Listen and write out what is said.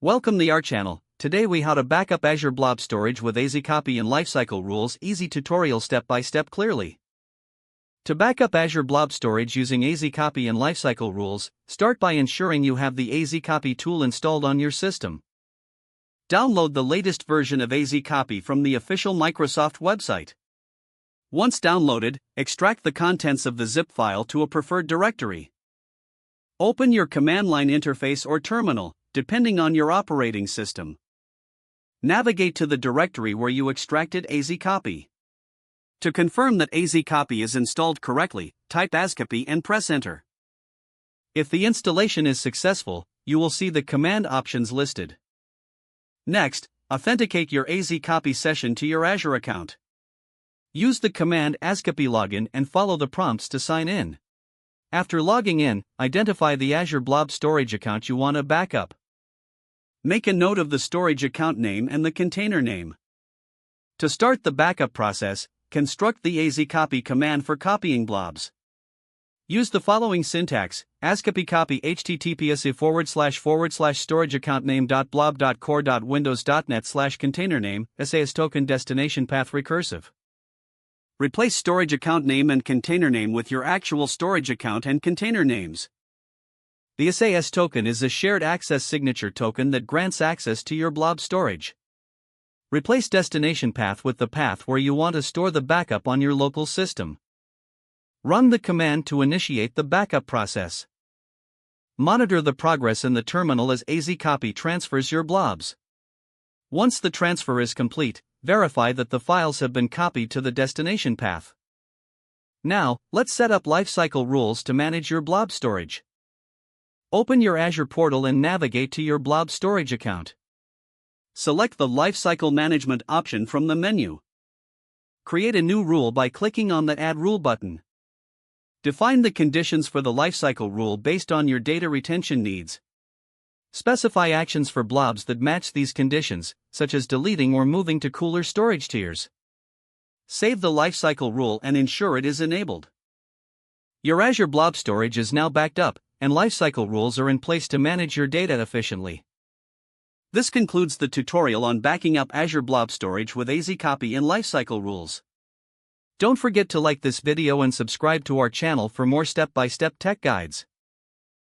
Welcome to our channel. Today we how to backup Azure Blob Storage with AzCopy and lifecycle rules. Easy tutorial step by step clearly. To backup Azure Blob Storage using AzCopy and lifecycle rules, start by ensuring you have the AzCopy tool installed on your system. Download the latest version of AzCopy from the official Microsoft website. Once downloaded, extract the contents of the zip file to a preferred directory. Open your command line interface or terminal, depending on your operating system. Navigate to the directory where you extracted AzCopy. To confirm that AzCopy is installed correctly, type AzCopy and press Enter. If the installation is successful, you will see the command options listed. Next, authenticate your AzCopy session to your Azure account. Use the command AzCopy login and follow the prompts to sign in. After logging in, identify the Azure Blob Storage account you want to backup. Make a note of the storage account name and the container name. To start the backup process, construct the AzCopy command for copying blobs. Use the following syntax: AzCopy copy https://storageaccountname.blob.core.windows.net/container name, SAS token destination path recursive. Replace storage account name and container name with your actual storage account and container names. The SAS token is a shared access signature token that grants access to your blob storage. Replace destination path with the path where you want to store the backup on your local system. Run the command to initiate the backup process. Monitor the progress in the terminal as AzCopy transfers your blobs. Once the transfer is complete, verify that the files have been copied to the destination path. Now, let's set up lifecycle rules to manage your blob storage. Open your Azure portal and navigate to your blob storage account. Select the Lifecycle Management option from the menu. Create a new rule by clicking on the Add Rule button. Define the conditions for the lifecycle rule based on your data retention needs. Specify actions for blobs that match these conditions, such as deleting or moving to cooler storage tiers. Save the lifecycle rule and ensure it is enabled. Your Azure Blob Storage is now backed up, and lifecycle rules are in place to manage your data efficiently. This concludes the tutorial on backing up Azure Blob Storage with AzCopy and lifecycle rules. Don't forget to like this video and subscribe to our channel for more step-by-step tech guides.